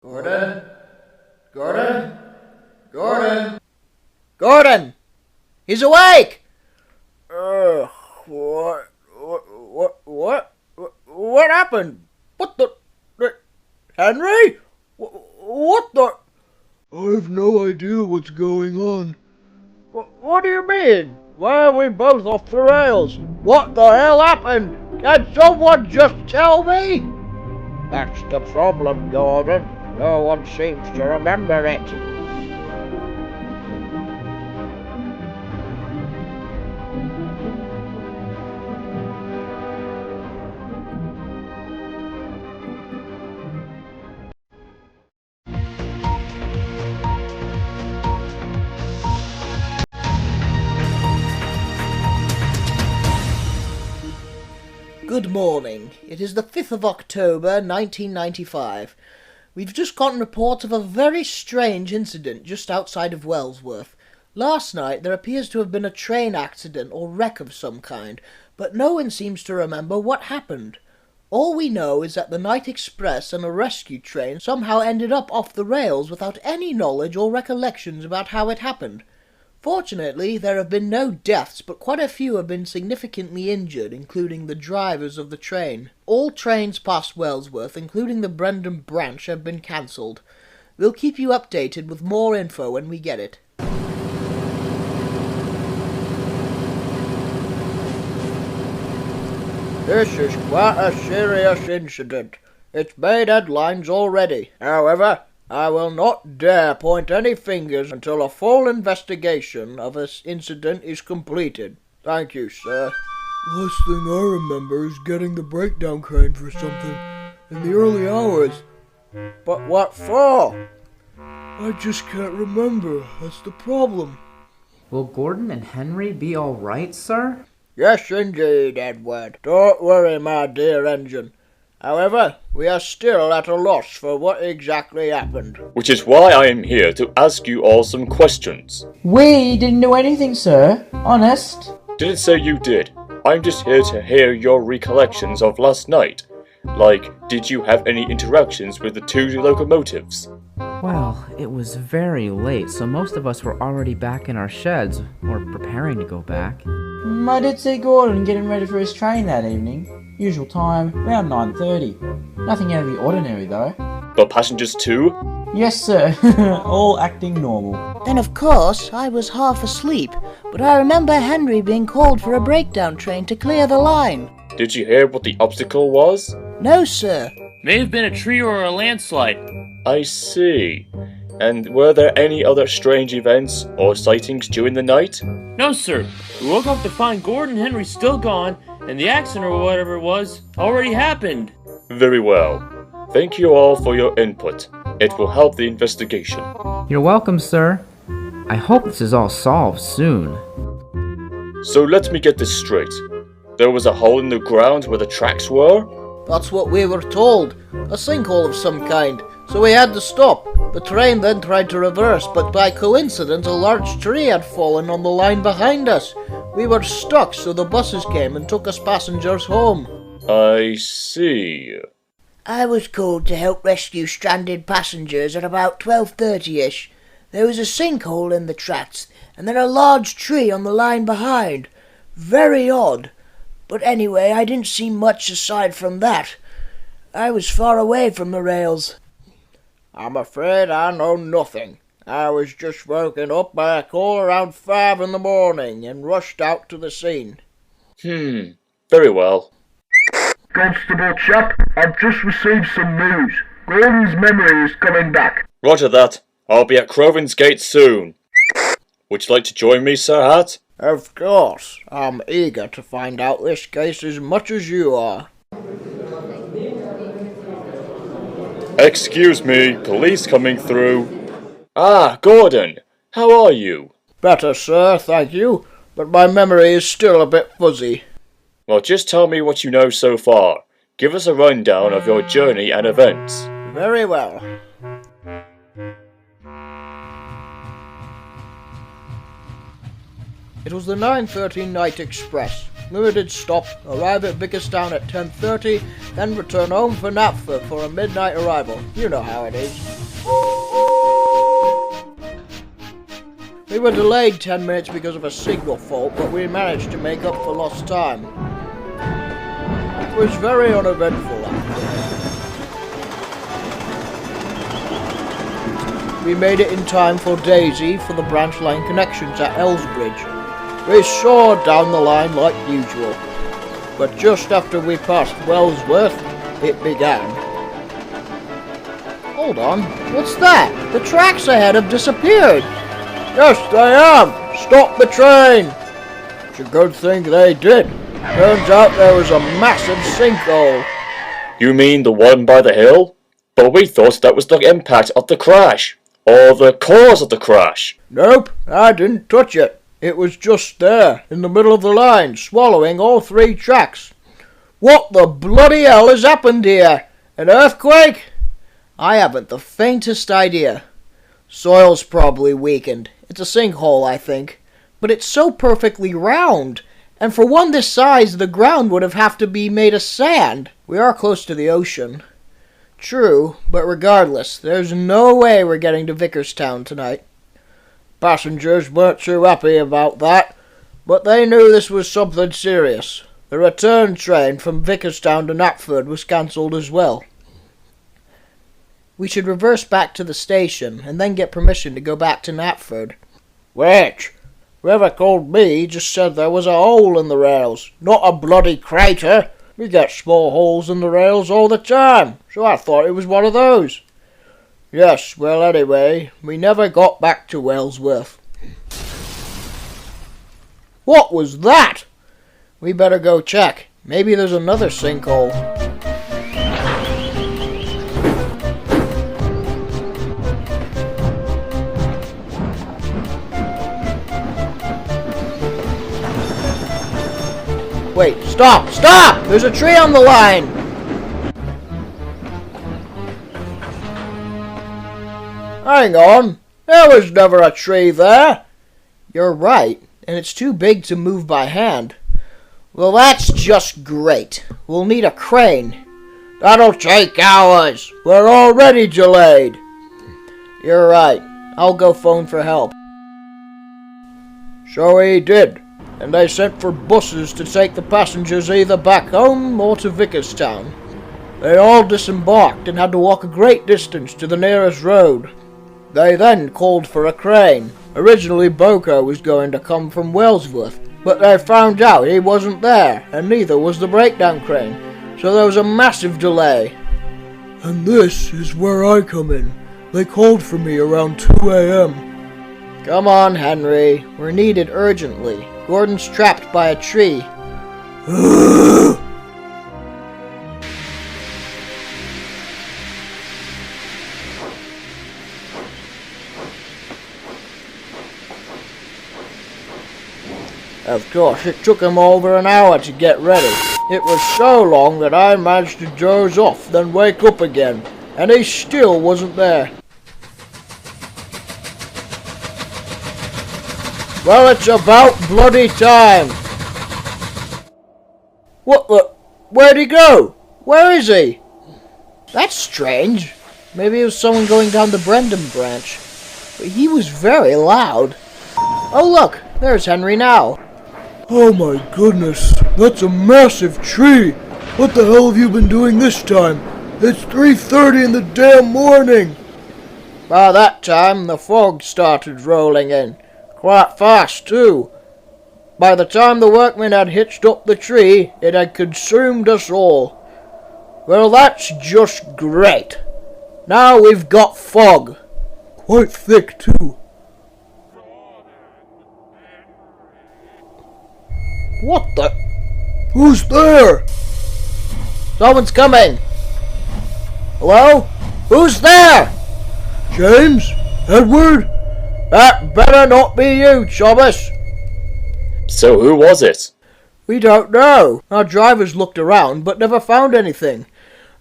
Gordon? Gordon? Gordon? Gordon! He's awake! What happened? What the... Henry? What the... I've no idea what's going on. What do you mean? Why are we both off the rails? What the hell happened? Can someone just tell me? That's the problem, Gordon. No one seems to remember it. Good morning. It is the 5th of October, 1995. We've just gotten reports of a very strange incident just outside of Wellsworth. Last night there appears to have been a train accident or wreck of some kind, but no one seems to remember what happened. All we know is that the night express and a rescue train somehow ended up off the rails without any knowledge or recollections about how it happened. Fortunately, there have been no deaths, but quite a few have been significantly injured, including the drivers of the train. All trains past Wellsworth, including the Brendan branch, have been cancelled. We'll keep you updated with more info when we get it. This is quite a serious incident. It's made headlines already. However, I will not dare point any fingers until a full investigation of this incident is completed. Thank you, sir. Last thing I remember is getting the breakdown crane for something in the early hours. But what for? I just can't remember. That's the problem. Will Gordon and Henry be all right, sir? Yes, indeed, Edward. Don't worry, my dear engine. However, we are still at a loss for what exactly happened. Which is why I am here to ask you all some questions. We didn't do anything, sir. Honest. Didn't say you did. I'm just here to hear your recollections of last night. Like, did you have any interactions with the two locomotives? Well, it was very late, so most of us were already back in our sheds, or preparing to go back. I did see Gordon getting ready for his train that evening. Usual time, around 9:30. Nothing out of the ordinary, though. But passengers too? Yes, sir. All acting normal. Then of course I was half asleep, but I remember Henry being called for a breakdown train to clear the line. Did you hear what the obstacle was? No, sir. May have been a tree or a landslide. I see. And were there any other strange events or sightings during the night? No, sir. We woke up to find Gordon and Henry still gone, and the accident or whatever it was already happened. Very well. Thank you all for your input. It will help the investigation. You're welcome, sir. I hope this is all solved soon. So let me get this straight. There was a hole in the ground where the tracks were? That's what we were told. A sinkhole of some kind. So we had to stop. The train then tried to reverse, but by coincidence a large tree had fallen on the line behind us. We were stuck, so the buses came and took us passengers home. I see. I was called to help rescue stranded passengers at about 12:30ish. There was a sinkhole in the tracks, and then a large tree on the line behind. Very odd. But anyway, I didn't see much aside from that. I was far away from the rails. I'm afraid I know nothing. I was just woken up by a call around 5 in the morning and rushed out to the scene. Very well. Constable chap, I've just received some news. Gordon's memory is coming back. Roger that. I'll be at Croven's Gate soon. Would you like to join me, Sir Hat? Of course. I'm eager to find out this case as much as you are. Excuse me, police coming through. Ah, Gordon, how are you? Better, sir, thank you, but my memory is still a bit fuzzy. Well, just tell me what you know so far. Give us a rundown of your journey and events. Very well. It was the 9:30 night express. limited stop, arrive at vicrstown at 10:30, then return home for Knapford for a midnight arrival. You know how it is. We were delayed 10 minutes because of a signal fault, but we managed to make up for lost time. It was very uneventful after. We made it in time for Daisy for the branch line connections at Elsbridge. We soared down the line like usual, but just after we passed Wellsworth, it began. Hold on, what's that? The tracks ahead have disappeared. Yes, they have! Stop the train! It's a good thing they did. Turns out there was a massive sinkhole. You mean the one by the hill? But we thought that was the impact of the crash, or the cause of the crash. Nope, I didn't touch it. It was just there, in the middle of the line, swallowing all 3 tracks. What the bloody hell has happened here? An earthquake? I haven't the faintest idea. Soil's probably weakened. It's a sinkhole, I think. But it's so perfectly round. And for one this size, the ground would have to be made of sand. We are close to the ocean. True, but regardless, there's no way we're getting to vicrstown tonight. Passengers weren't too happy about that, but they knew this was something serious. The return train from vicrstown to Knapford was cancelled as well. We should reverse back to the station and then get permission to go back to Knapford. Which? Whoever called me just said there was a hole in the rails, not a bloody crater. We get small holes in the rails all the time, so I thought it was one of those. Yes, well anyway, we never got back to Wellsworth. What was that? We better go check. Maybe there's another sinkhole. Wait, stop! Stop! There's a tree on the line! Hang on! There was never a tree there! You're right, and it's too big to move by hand. Well, that's just great. We'll need a crane. That'll take hours! We're already delayed! You're right. I'll go phone for help. So he did. And they sent for buses to take the passengers either back home or to vicrstown. They all disembarked and had to walk a great distance to the nearest road. They then called for a crane. Originally Boko was going to come from Wellsworth, but they found out he wasn't there, and neither was the breakdown crane, so there was a massive delay. And this is where I come in. They called for me around 2 a.m. Come on, Henry. We're needed urgently. Gordon's trapped by a tree. Of course, it took him over an hour to get ready. It was so long that I managed to doze off, then wake up again, and he still wasn't there. Well, it's about bloody time. What the? Where'd he go? Where is he? That's strange. Maybe it was someone going down the Brendan branch. But he was very loud. Oh look, there's Henry now. Oh my goodness, that's a massive tree. What the hell have you been doing this time? It's 3:30 in the damn morning. By that time, the fog started rolling in. Quite fast, too. By the time the workmen had hitched up the tree, it had consumed us all. Well, that's just great. Now we've got fog. Quite thick, too. What the? Who's there? Someone's coming. Hello? Who's there? James? Edward? That better not be you, Thomas. So who was it? We don't know. Our drivers looked around, but never found anything.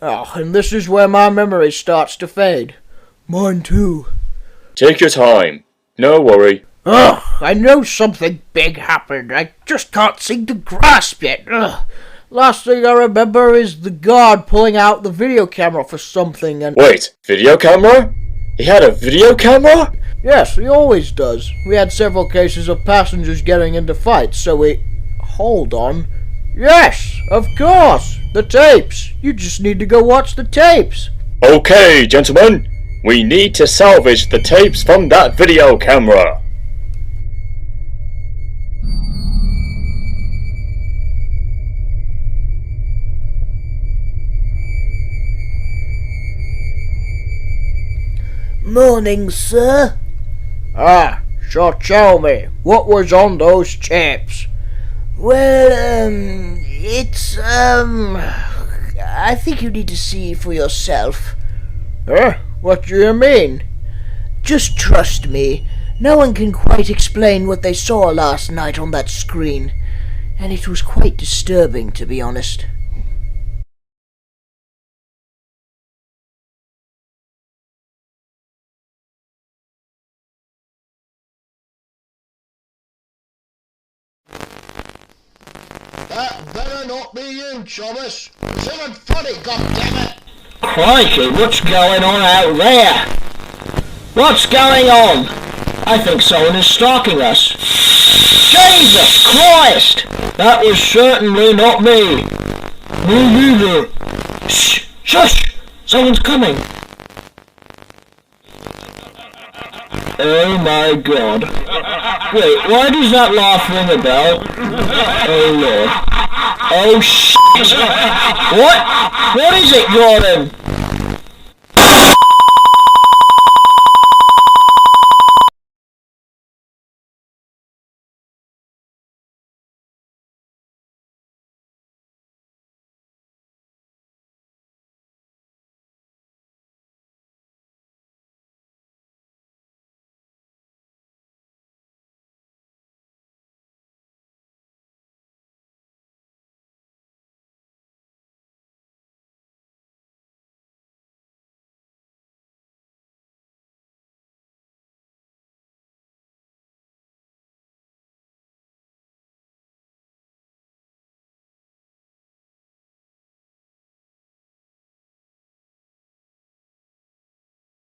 Oh, and this is where my memory starts to fade. Mine too. Take your time. No worry. Ugh, I know something big happened. I just can't seem to grasp it. Ugh. Last thing I remember is the guard pulling out the video camera for something and... Wait, video camera? He had a video camera? Yes, he always does. We had several cases of passengers getting into fights, so we... Hold on. Yes, of course! The tapes! You just need to go watch the tapes! Okay, gentlemen. We need to salvage the tapes from that video camera. Morning, sir. Ah, so tell me, what was on those tapes? Well, I think you need to see for yourself. What do you mean? Just trust me. No one can quite explain what they saw last night on that screen. And it was quite disturbing, to be honest. That better not be you, Thomas. It's even funny, goddammit. Crikey, what's going on out there? What's going on? I think someone is stalking us. Jesus Christ! That was certainly not me. Me neither. Shh! Shush! Someone's coming. Oh my god. Wait, why does that laugh ring a bell? Oh lord. Oh shit! What? What is it, Gordon?